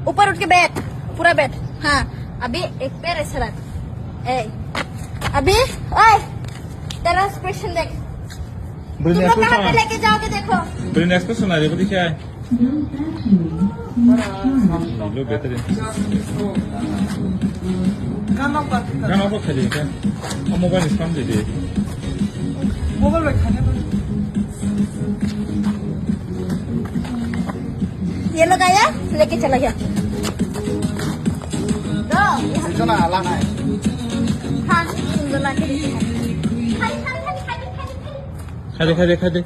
ऊपर उठ के बैठ, पूरा बैठ। हाँ, अभी एक पैर ऐसा रख। अभी ओए, तेरा एक्सप्रेशन देख। तुम लोग कहाँ पे लेके जाओगे देखो। Beri expression aja, berarti क्या है? Lo better deh. Kan apa kerja kan? Oh, mobile spam jadi. Mobile में खाने पर ये लोग आया, लेके चला गया। चला लाना है हाँ, सुंदर लाके खा दे